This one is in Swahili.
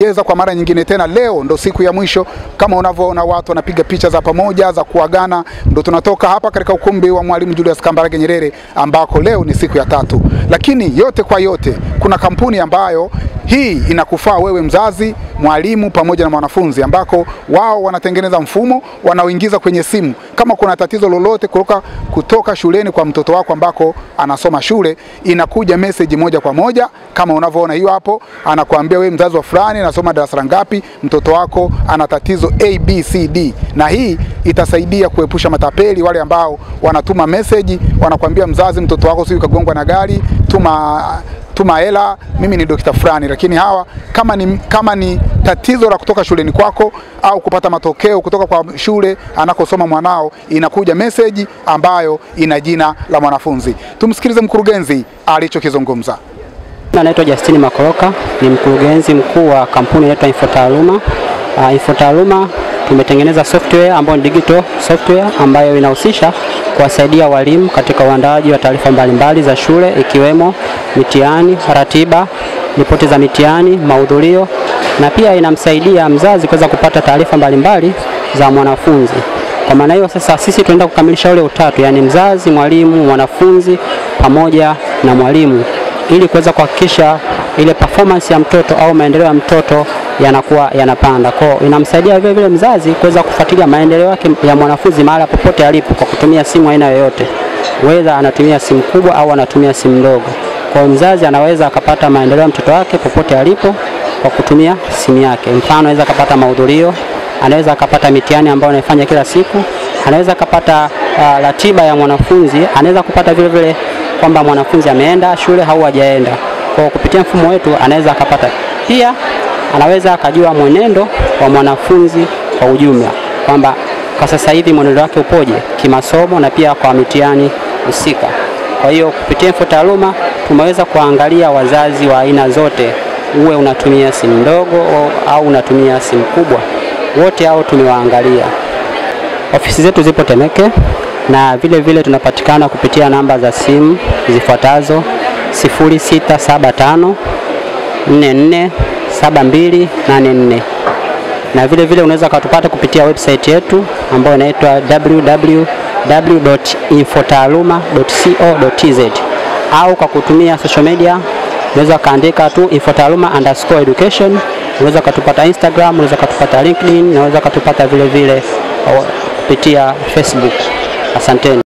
kuwapongeza kwa mara nyingine tena. Leo ndo siku ya mwisho, kama unavyoona watu wanapiga picha za pamoja za kuagana. Ndo tunatoka hapa katika ukumbi wa Mwalimu Julius Kambarage Nyerere ambako leo ni siku ya 3. Lakini yote kwa yote, kuna kampuni ambayo hii inakufaa wewe mzazi, mwalimu pamoja na mwanafunzi, ambako wao wanatengeneza mfumo wanaoingiza kwenye simu. Kama kuna tatizo lolote kutoka shuleni kwa mtoto wako ambako anasoma shule, inakuja message moja kwa moja kama unavyoona hiyo hapo, anakuambia wewe mzazi wa fulani nasoma darasa ngapi, mtoto wako ana tatizo ABCD. Na hii itasaidia kuepusha matapeli wale ambao wanatuma message wanakuambia mzazi, mtoto wako sio kagongwa na gari, tuma hela, mimi ni dokta fulani. Lakini hawa kama ni tatizo la kutoka shuleni kwako au kupata matokeo kutoka kwa shule anakosoma mwanao, inakuja message ambayo ina jina la mwanafunzi. Tumsikilize mkurugenzi alichokizungumza. Naitwa Justine Makoroka, ni mkurugenzi mkuu wa kampuni inaitwa Infotaaluma. Infotaaluma tumetengeneza software ambayo ni digital software ambayo inahusisha kuwasaidia walimu katika uandaaji wa taarifa mbalimbali za shule, ikiwemo mitihani, ratiba, ripoti za mitihani, mahudhurio, na pia inamsaidia mzazi kuweza kupata taarifa mbalimbali za mwanafunzi. Kwa maana hiyo sasa sisi tunaenda kukamilisha ule utatu, yani mzazi, mwalimu, mwanafunzi pamoja na mwalimu, ili kuweza kuhakikisha ile performance ya mtoto au maendeleo ya mtoto yanakuwa yanapanda. Kwa inamsaidia vile vile mzazi kuweza kufuatilia maendeleo yake ya mwanafunzi mahali popote alipo kwa kutumia simu aina yoyote. Whether anatumia simu kubwa au anatumia simu ndogo. Kwa mzazi anaweza akapata maendeleo ya mtoto wake popote alipo kwa kutumia simu yake. Mfano anaweza akapata mahudhurio, anaweza akapata mitihani ambayo anafanya kila siku, anaweza akapata ratiba ya mwanafunzi, anaweza kupata vile vile kwamba mwanafunzi ameenda shule au hajaenda. Kwa kupitia mfumo wetu anaweza akapata. Pia anaweza akajua mwenendo wa mwanafunzi kwa ujumla, kwamba kwa sasa hivi mwenendo wake upoje kimasomo na pia kwa mitihani husika. Kwa hiyo kupitia Infotaaluma tumeweza kuangalia wazazi wa aina zote, uwe unatumia simu ndogo au unatumia simu kubwa, wote hao tumewaangalia. Ofisi zetu zipo Temeke na vile vile tunapatikana kupitia namba za simu zifuatazo: 0675 44 7284, na vile vile unaweza kutupata kupitia website yetu ambayo inaitwa www.infotaaluma.co.tz, au kwa kutumia social media unaweza kaandika tu infotaaluma_education. Unaweza kutupata Instagram, unaweza kutupata LinkedIn, unaweza kutupata vile vile kupitia Facebook. Asanteni.